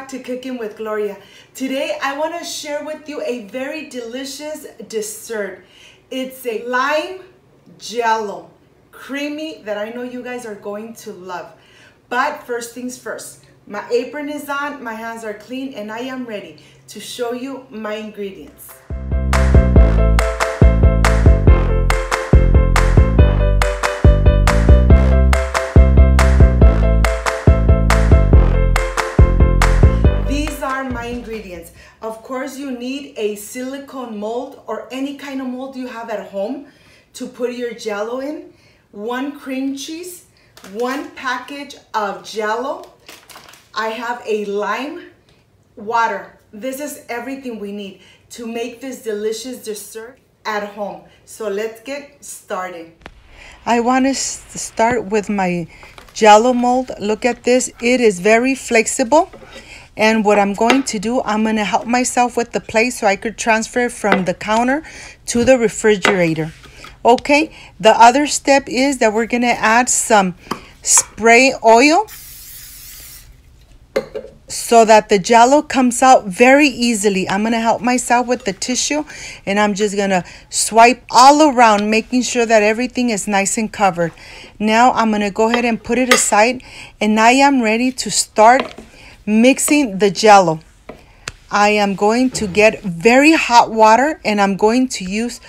back to Cooking with Gloria. Today I want to share with you a very delicious dessert. It's a lime jello, creamy, that I know you guys are going to love. But first things first, my apron is on, my hands are clean, and I am ready to show you my ingredients. Ingredients. Of course, you need a silicone mold or any kind of mold you have at home to put your jello in, 1 cream cheese, 1 package of jello. I have a lime, water. This is everything we need to make this delicious dessert at home. So let's get started. I want to start with my jello mold. Look at this. It is very flexible. And what I'm going to do, I'm going to help myself with the plate so I could transfer it from the counter to the refrigerator. Okay, the other step is that we're going to add some spray oil so that the jello comes out very easily. I'm going to help myself with the tissue, and I'm just going to swipe all around, making sure that everything is nice and covered. Now I'm going to go ahead and put it aside, and I am ready to start mixing the jello. I am going to get very hot water, and I'm going to use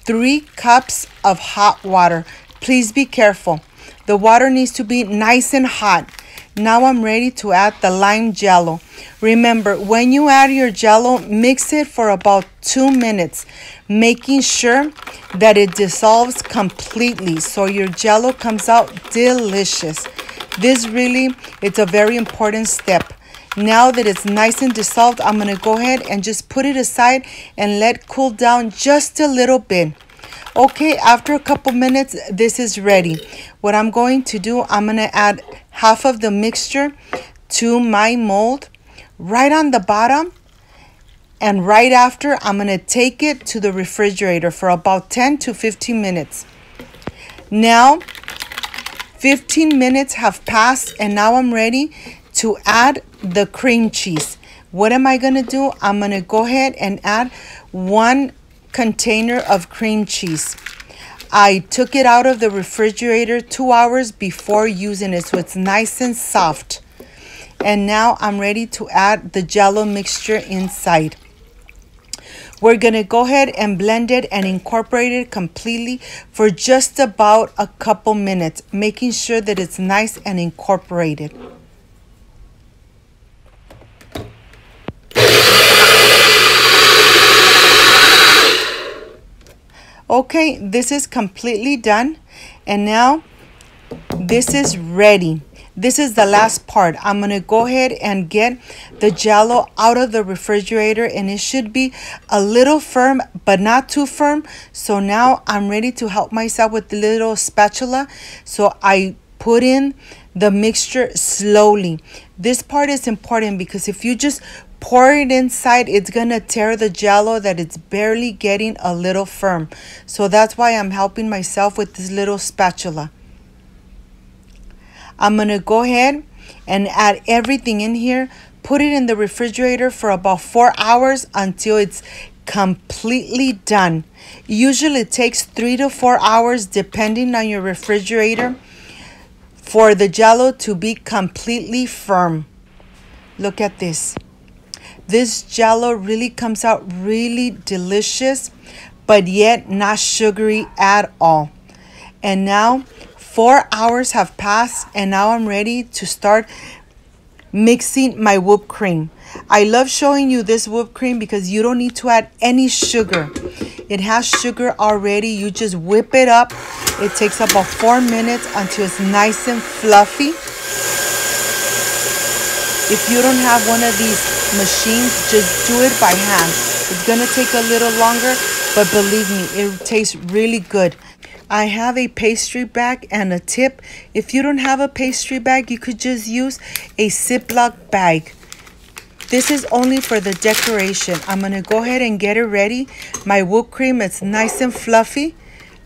3 cups of hot water. Please be careful. The water needs to be nice and hot. Now I'm ready to add the lime jello. Remember, when you add your jello, mix it for about 2 minutes, making sure that it dissolves completely so your jello comes out delicious. This really, it's a very important step. Now that it's nice and dissolved, I'm going to go ahead and just put it aside and let cool down just a little bit. Okay, after a couple minutes, this is ready. What I'm going to do, I'm going to add half of the mixture to my mold right on the bottom. And right after, I'm going to take it to the refrigerator for about 10 to 15 minutes. Now, 15 minutes have passed, and now I'm ready to add the cream cheese. What am I going to do? I'm going to go ahead and add 1 container of cream cheese. I took it out of the refrigerator 2 hours before using it, so it's nice and soft. And now I'm ready to add the jello mixture inside. We're going to go ahead and blend it and incorporate it completely for just about a couple minutes, making sure that it's nice and incorporated. Okay, this is completely done, and now this is ready. This is the last part. I'm going to go ahead and get the jello out of the refrigerator, and it should be a little firm, but not too firm. So now I'm ready to help myself with the little spatula. So I put in the mixture slowly. This part is important because if you just pour it inside, it's gonna tear the jello that it's barely getting a little firm. So that's why I'm helping myself with this little spatula. I'm gonna go ahead and add everything in here, put it in the refrigerator for about 4 hours until it's completely done. Usually it takes 3 to 4 hours depending on your refrigerator for the jello to be completely firm. Look at this. This jello really comes out really delicious, but yet not sugary at all. And now 4 hours have passed, and now I'm ready to start mixing my whipped cream. I love showing you this whipped cream because you don't need to add any sugar. It has sugar already. You just whip it up. It takes about 4 minutes until it's nice and fluffy. If you don't have one of these machines, just do it by hand. It's gonna take a little longer, but believe me, it tastes really good. I have a pastry bag and a tip. If you don't have a pastry bag, you could just use a Ziploc bag. This is only for the decoration. I'm gonna go ahead and get it ready. My whipped cream is nice and fluffy.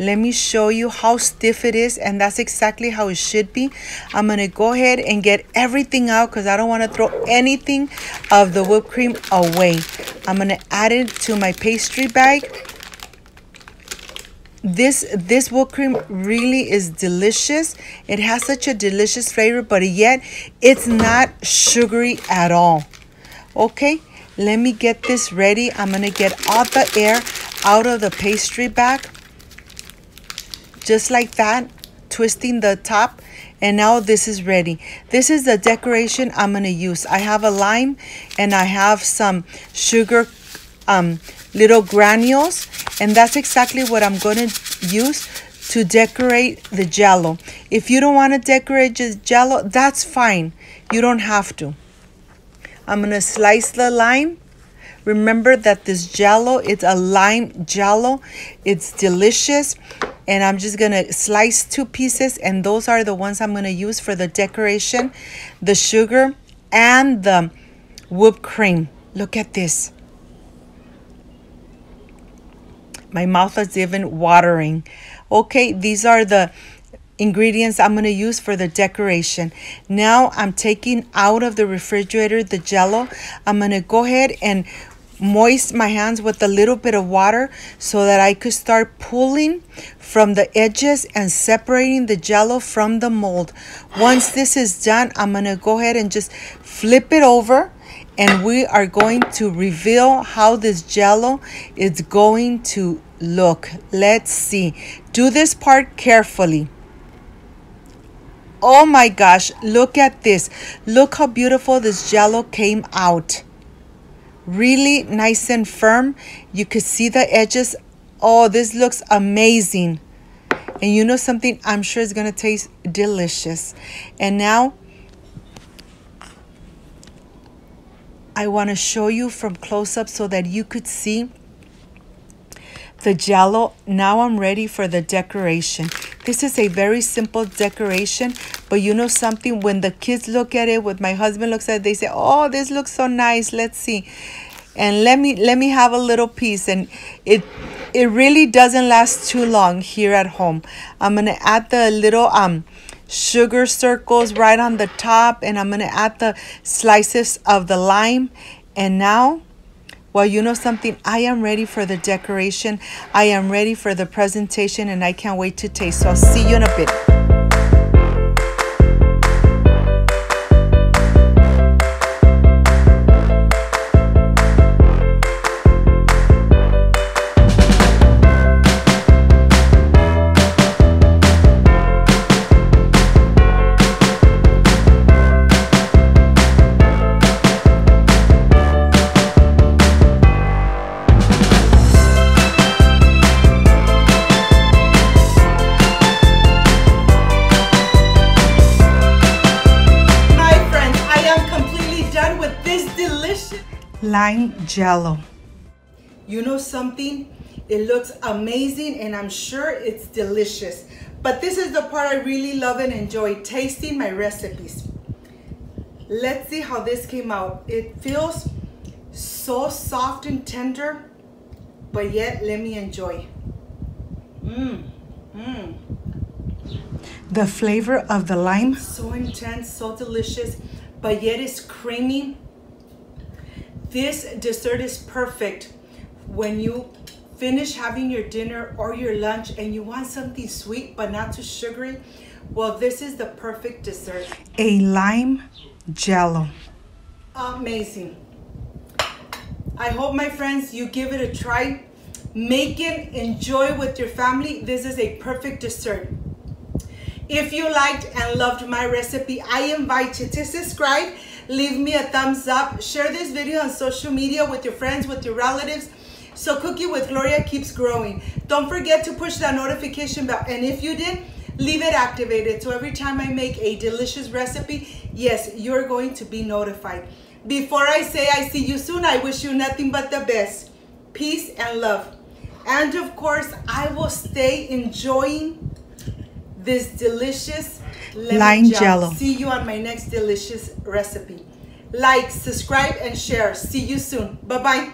Let me show you how stiff it is, and that's exactly how it should be. I'm gonna go ahead and get everything out because I don't want to throw anything of the whipped cream away. I'm gonna add it to my pastry bag. This whipped cream really is delicious. It has such a delicious flavor, but yet it's not sugary at all. Okay, let me get this ready. I'm gonna get all the air out of the pastry bag, just like that, twisting the top. And now this is ready. This is the decoration I'm gonna use. I have a lime and I have some sugar little granules, and that's exactly what I'm going to use to decorate the Jello. If you don't want to decorate just Jello, that's fine. You don't have to. I'm going to slice the lime. Remember that this Jello, it's a lime Jello. It's delicious. And I'm just going to slice 2 pieces, and those are the ones I'm going to use for the decoration, the sugar and the whipped cream. Look at this. My mouth is even watering. Okay, these are the ingredients I'm going to use for the decoration. Now I'm taking out of the refrigerator the Jello. I'm going to go ahead and moist my hands with a little bit of water so that I could start pulling from the edges and separating the Jello from the mold. Once this is done, I'm going to go ahead and just flip it over, and we are going to reveal how this Jello is going to look. Let's see. Do this part carefully. Oh my gosh, look at this. Look how beautiful this Jello came out. Really nice and firm. You could see the edges. Oh, this looks amazing. And you know something? I'm sure it's going to taste delicious. And now I want to show you from close up so that you could see the Jello. Now I'm ready for the decoration. This is a very simple decoration, but you know something? When the kids look at it, when my husband looks at it, they say, "Oh, this looks so nice. Let's see." And let me have a little piece. And it really doesn't last too long here at home. I'm gonna add the little sugar circles right on the top, and I'm going to add the slices of the lime. And now, well, you know something? I am ready for the decoration. I am ready for the presentation, and I can't wait to taste. So I'll see you in a bit. Lime Jello. You know something? It looks amazing, and I'm sure it's delicious. But this is the part I really love and enjoy, tasting my recipes. Let's see how this came out. It feels so soft and tender, but yet let me enjoy. The flavor of the lime, so intense, so delicious, but yet it's creamy. This dessert is perfect when you finish having your dinner or your lunch and you want something sweet but not too sugary. Well, this is the perfect dessert. A lime Jello. Amazing. I hope, my friends, you give it a try. Make it, enjoy with your family. This is a perfect dessert. If you liked and loved my recipe, I invite you to subscribe. Leave me a thumbs up. Share this video on social media with your friends, with your relatives, so Cooking with Gloria keeps growing. Don't forget to push that notification bell. And if you did, leave it activated. So every time I make a delicious recipe, yes, you're going to be notified. Before I say I see you soon, I wish you nothing but the best. Peace and love. And of course, I will stay enjoying this delicious lime jello. See you on my next delicious recipe. Like, subscribe, and share. See you soon. Bye-bye.